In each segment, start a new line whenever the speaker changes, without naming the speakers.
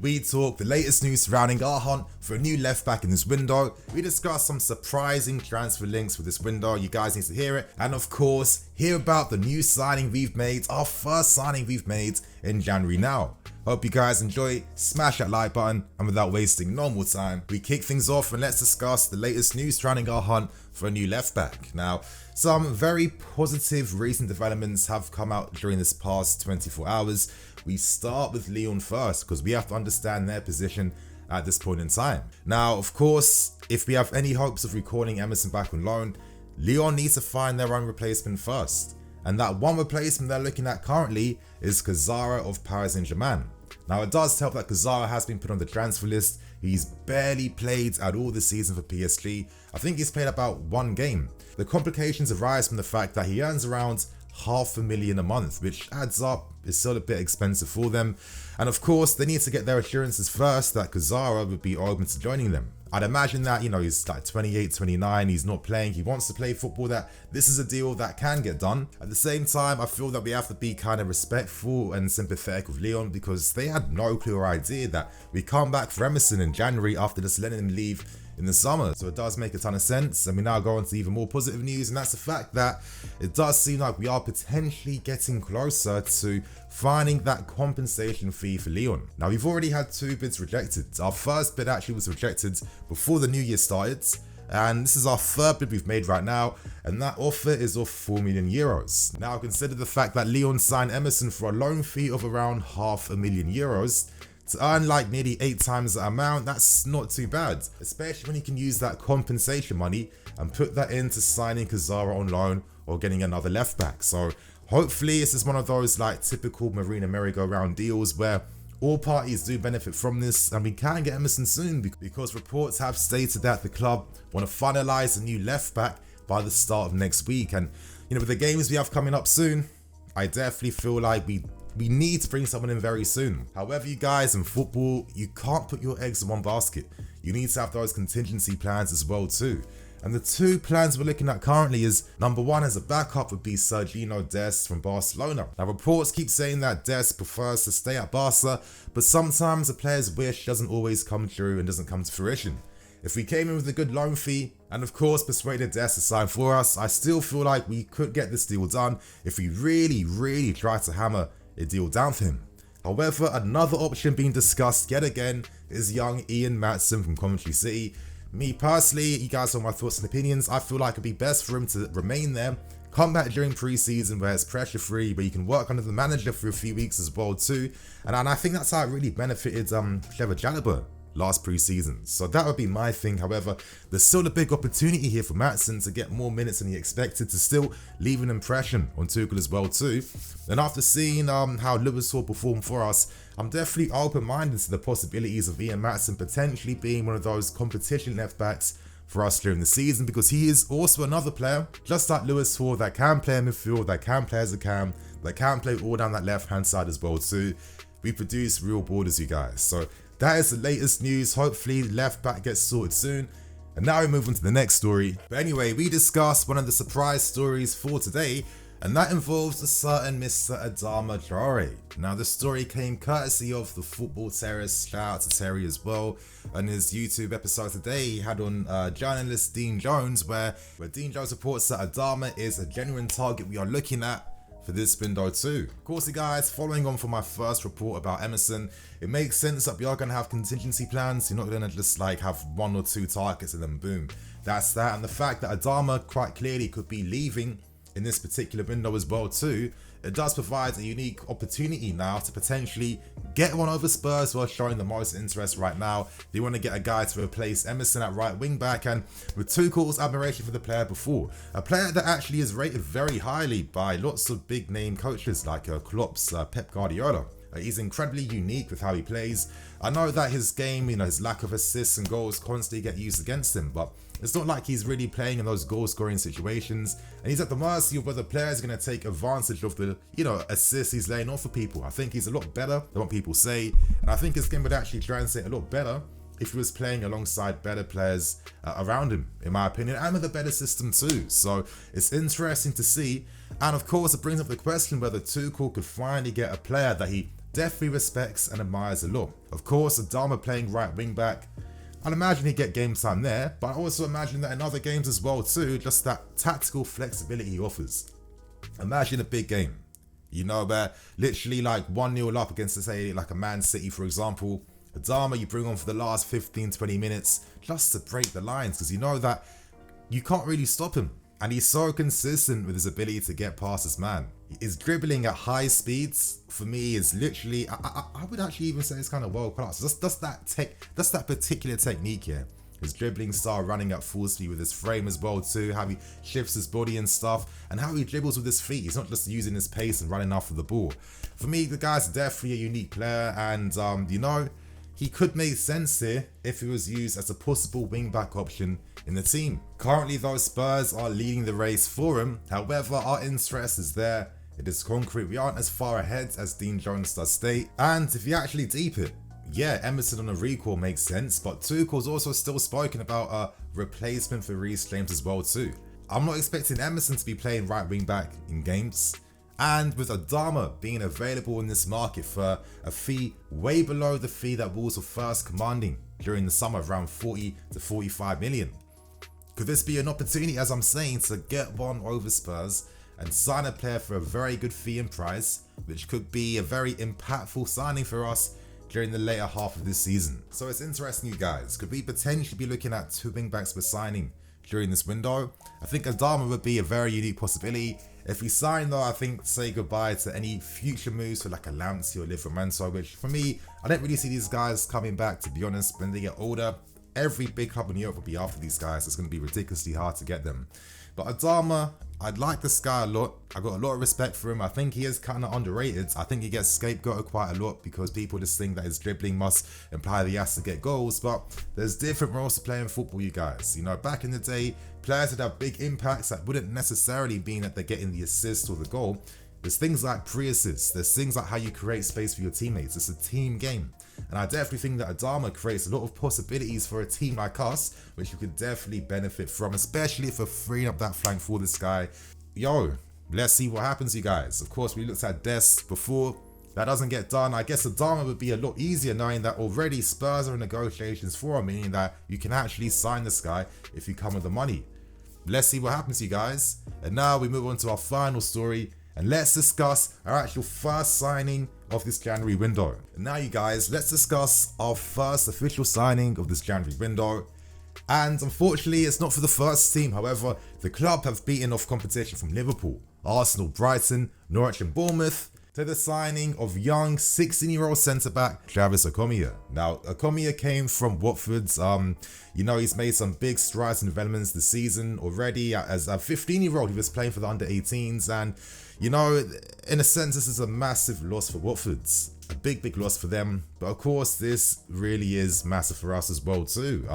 We talk the latest news surrounding our hunt for a new left back in this window. We discuss some surprising transfer links for this window. You guys need to hear it. And of course, hear about the new signing we've made, our first signing we've made in January now. Hope you guys enjoy. Smash that like button, and without wasting no more time, we kick things off and let's discuss the latest news surrounding our hunt for a new left back. Now, some very positive recent developments have come out during this past 24 hours. We start with Lyon first because we have to understand their position at this point in time. Now, of course, if we have any hopes of recalling Emerson back on loan, Lyon needs to find their own replacement first. And that one replacement they're looking at currently is Kazara of Paris Saint-Germain. Now, it does help that Kazara has been put on the transfer list. He's barely played at all this season for PSG. I think he's played about one game. The complications arise from the fact that he earns around $500,000 a month, which adds up, is still a bit expensive for them. And of course, they need to get their assurances first that Kazara would be open to joining them. I'd imagine that, he's like 28, 29, he's not playing, he wants to play football, that this is a deal that can get done. At the same time, I feel that we have to be kind of respectful and sympathetic with Lyon because they had no clear idea that we come back for Emerson in January after just letting him leave in the summer. So it does make a ton of sense. And we now go on to even more positive news, and that's the fact that it does seem like we are potentially getting closer to finding that compensation fee for Lyon. Now, we've already had 2 bids rejected. Our first bid actually was rejected before the new year started, and this is our 3rd bid we've made right now, and that offer is of €4 million. Now, consider the fact that Lyon signed Emerson for a loan fee of around €500,000. To earn like nearly 8 times that amount, that's not too bad, especially when you can use that compensation money and put that into signing Kazara on loan or getting another left back. So hopefully this is one of those like typical Marina merry-go-round deals where all parties do benefit from this, and we can get Emerson soon because reports have stated that the club want to finalise a new left back by the start of next week. And with the games we have coming up soon, I definitely feel like we need to bring someone in very soon. However, you guys, in football, you can't put your eggs in one basket. You need to have those contingency plans as well too. And the 2 plans we're looking at currently is, number 1 as a backup would be Sergio Dest from Barcelona. Now, reports keep saying that Dest prefers to stay at Barca, but sometimes a player's wish doesn't always come true and doesn't come to fruition. If we came in with a good loan fee, and of course persuaded Dest to sign for us, I still feel like we could get this deal done if we really try to hammer a deal down for him. However, another option being discussed yet again is young Ian Maatsen from Coventry City. Me personally, you guys know my thoughts and opinions. I feel like it'd be best for him to remain there, come back during pre-season where it's pressure free, where you can work under the manager for a few weeks as well too. And I think that's how it really benefited Trevor Jalibert last pre-season. So that would be my thing. However, there's still a big opportunity here for Maatsen to get more minutes than he expected, to still leave an impression on Tuchel as well too. And after seeing how Liverpool performed for us, I'm definitely open-minded to the possibilities of Ian Maatsen potentially being one of those competition left backs for us during the season, because he is also another player, just like Lewis Hall, that can play in midfield, that can play as a cam, that can play all down that left-hand side as well too. We produce real borders, you guys. So that is the latest news. Hopefully left back gets sorted soon. And now we move on to the next story. But anyway, we discussed one of the surprise stories for today, and that involves a certain Mr. Adama Traore. Now, the story came courtesy of the Football Terrace. Shout out to Terry as well. On his YouTube episode today, he had on journalist Dean Jones, where Dean Jones reports that Adama is a genuine target we are looking at for this window too. Of course, you guys, following on from my first report about Emerson, it makes sense that we are going to have contingency plans. You're not going to just like have 1 or 2 targets and then boom, that's that. And the fact that Adama quite clearly could be leaving in this particular window as well too, it does provide a unique opportunity now to potentially get one over Spurs, who are showing the most interest right now. They want to get a guy to replace Emerson at right wing back, and with Tuchel's admiration for the player before, a player that actually is rated very highly by lots of big name coaches like Klopp's Pep Guardiola. He's incredibly unique with how he plays. I know that his game, his lack of assists and goals constantly get used against him, but it's not like he's really playing in those goal-scoring situations, and he's at the mercy of whether players are going to take advantage of the, assists he's laying off for people. I think he's a lot better than what people say, and I think his game would actually translate a lot better if he was playing alongside better players around him, in my opinion, and with a better system too. So it's interesting to see, and of course it brings up the question whether Tuchel could finally get a player that he definitely respects and admires a lot. Of course, Adama playing right wing back, I'd imagine he'd get game time there, but I also imagine that in other games as well too, just that tactical flexibility he offers. Imagine a big game, you know, where literally like 1-0 up against, say, like a Man City, for example. Adama you bring on for the last 15-20 minutes just to break the lines, because you know that you can't really stop him. And he's so consistent with his ability to get past his man. His dribbling at high speeds, for me, is literally, I would actually even say it's kind of world class. That's that particular technique here. His dribbling style, running at full speed with his frame as well too, how he shifts his body and stuff, and how he dribbles with his feet. He's not just using his pace and running after the ball. For me, the guy's definitely a unique player, and you know, he could make sense here if he was used as a possible wing-back option in the team. Currently though, Spurs are leading the race for him. However, our interest is there. It is concrete. We aren't as far ahead as Dean Jones does state. And if you actually deep it, yeah, Emerson on a recall makes sense, but Tuchel's also still spoken about a replacement for Reece James as well too. I'm not expecting Emerson to be playing right wing back in games. And with Adama being available in this market for a fee way below the fee that Wolves were first commanding during the summer, around 40 to 45 million. Could this be an opportunity, as I'm saying, to get one over Spurs and sign a player for a very good fee and price, which could be a very impactful signing for us during the later half of this season? So it's interesting, you guys. Could we potentially be looking at 2 wing-backs for signing during this window? I think Adama would be a very unique possibility. If we sign though, I think say goodbye to any future moves for like a Lamptey or Livramento, which for me, I don't really see these guys coming back, to be honest. When they get older, every big club in Europe will be after these guys. It's going to be ridiculously hard to get them. But Adama, I'd like this guy a lot. I've got a lot of respect for him. I think he is kind of underrated. I think he gets scapegoated quite a lot because people just think that his dribbling must imply that he has to get goals. But there's different roles to play in football, you guys. You know, back in the day, players would have big impacts that wouldn't necessarily mean that they're getting the assist or the goal. There's things like pre-assists. There's things like how you create space for your teammates. It's a team game. And I definitely think that Adama creates a lot of possibilities for a team like us, which you could definitely benefit from, especially if we're freeing up that flank for this guy. Yo, let's see what happens, you guys. Of course, we looked at Dest before. That doesn't get done. I guess Adama would be a lot easier knowing that already Spurs are in negotiations for him, meaning that you can actually sign this guy if you come with the money. Let's see what happens, you guys. And now we move on to our final story, and let's discuss our actual first signing of this January window. And now, you guys, let's discuss our first official signing of this January window. And unfortunately, it's not for the first team. However, the club have beaten off competition from Liverpool, Arsenal, Brighton, Norwich and Bournemouth to the signing of young 16-year-old centre-back Travis Akomeah. Now, Akomeah came from Watford. You know, he's made some big strides in developments this season already. As a 15-year-old, he was playing for the under-18s, and you know, in a sense, this is a massive loss for Watford. A big loss for them. But of course, this really is massive for us as well too.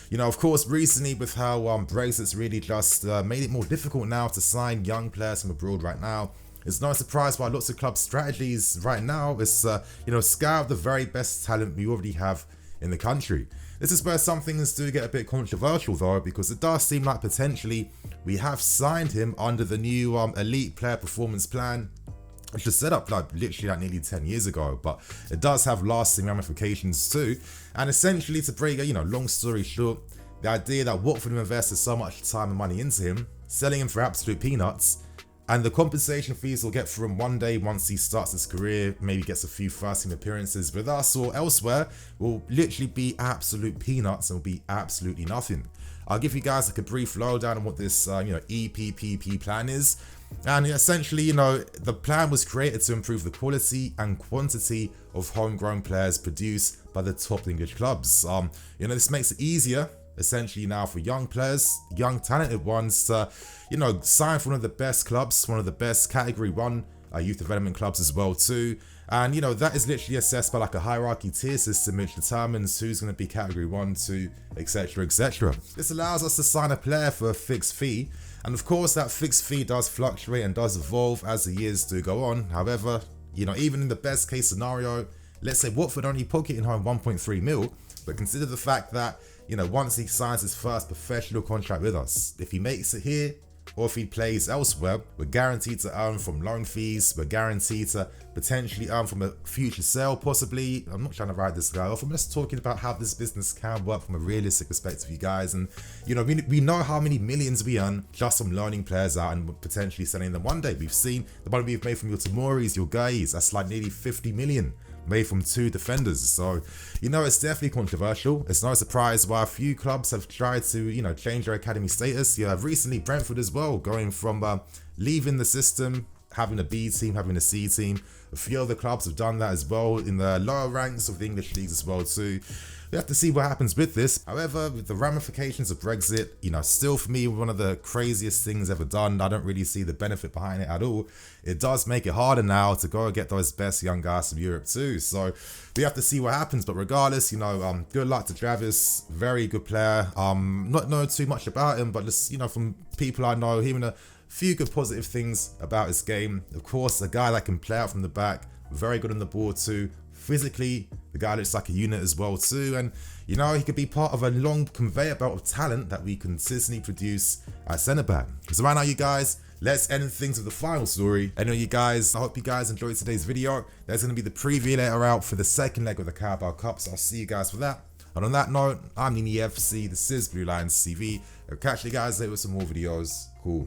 You know, of course, recently with how Brexit's really just made it more difficult now to sign young players from abroad right now, it's no surprise why lots of club strategies right now is, you know, scout the very best talent we already have in the country. This is where some things do get a bit controversial though, because it does seem like potentially we have signed him under the new elite player performance plan, which was set up like literally like nearly 10 years ago, but it does have lasting ramifications too. And essentially, to break a, you know, long story short, the idea that Watford invested so much time and money into him, selling him for absolute peanuts, and the compensation fees he'll get for him one day once he starts his career, maybe gets a few first-team appearances with us or elsewhere, will literally be absolute peanuts and will be absolutely nothing. I'll give you guys like a brief lowdown on what this you know, EPPP plan is. And essentially, you know, the plan was created to improve the quality and quantity of homegrown players produced by the top English clubs. You know, this makes it easier essentially now for young players, young talented ones, to, you know, sign for one of the best clubs, one of the best Category 1 youth development clubs as well too. And you know, that is literally assessed by like a hierarchy tier system which determines who's going to be Category 1, 2, etc, etc. This allows us to sign a player for a fixed fee, and of course that fixed fee does fluctuate and does evolve as the years do go on. However, you know, even in the best case scenario, let's say Watford only pocketing home 1.3 mil, but consider the fact that, you know, once he signs his first professional contract with us, if he makes it here, or if he plays elsewhere, we're guaranteed to earn from loan fees, we're guaranteed to potentially earn from a future sale possibly. I'm not trying to write this guy off, I'm just talking about how this business can work from a realistic perspective, you guys. And you know, we know how many millions we earn just from loaning players out and potentially selling them one day. We've seen the money we've made from your Tomoris, your guys, that's like nearly 50 million made from 2 defenders. So, you know, it's definitely controversial. It's no surprise why a few clubs have tried to, you know, change their academy status. You have recently Brentford as well, going from leaving the system, having a B team, having a C team. A few other clubs have done that as well in the lower ranks of the English leagues as well too. We have to see what happens with this. However, with the ramifications of Brexit, you know, still for me, one of the craziest things ever done. I don't really see the benefit behind it at all. It does make it harder now to go and get those best young guys from Europe too. So we have to see what happens. But regardless, you know, good luck to Travis. Very good player. Not know too much about him, but just, you know, from people I know, hearing a few good positive things about his game. Of course, a guy that can play out from the back, very good on the ball too. Physically, the guy looks like a unit as well too, and you know, he could be part of a long conveyor belt of talent that we consistently produce at centre back. So right now, you guys, let's end things with the final story. Anyway, you guys, I hope you guys enjoyed today's video. There's going to be the preview later out for the second leg of the Carabao Cup, so I'll see you guys for that. And on that note, I'm Nini FC, this is Blue Lions TV. I'll catch you guys later with some more videos. Cool.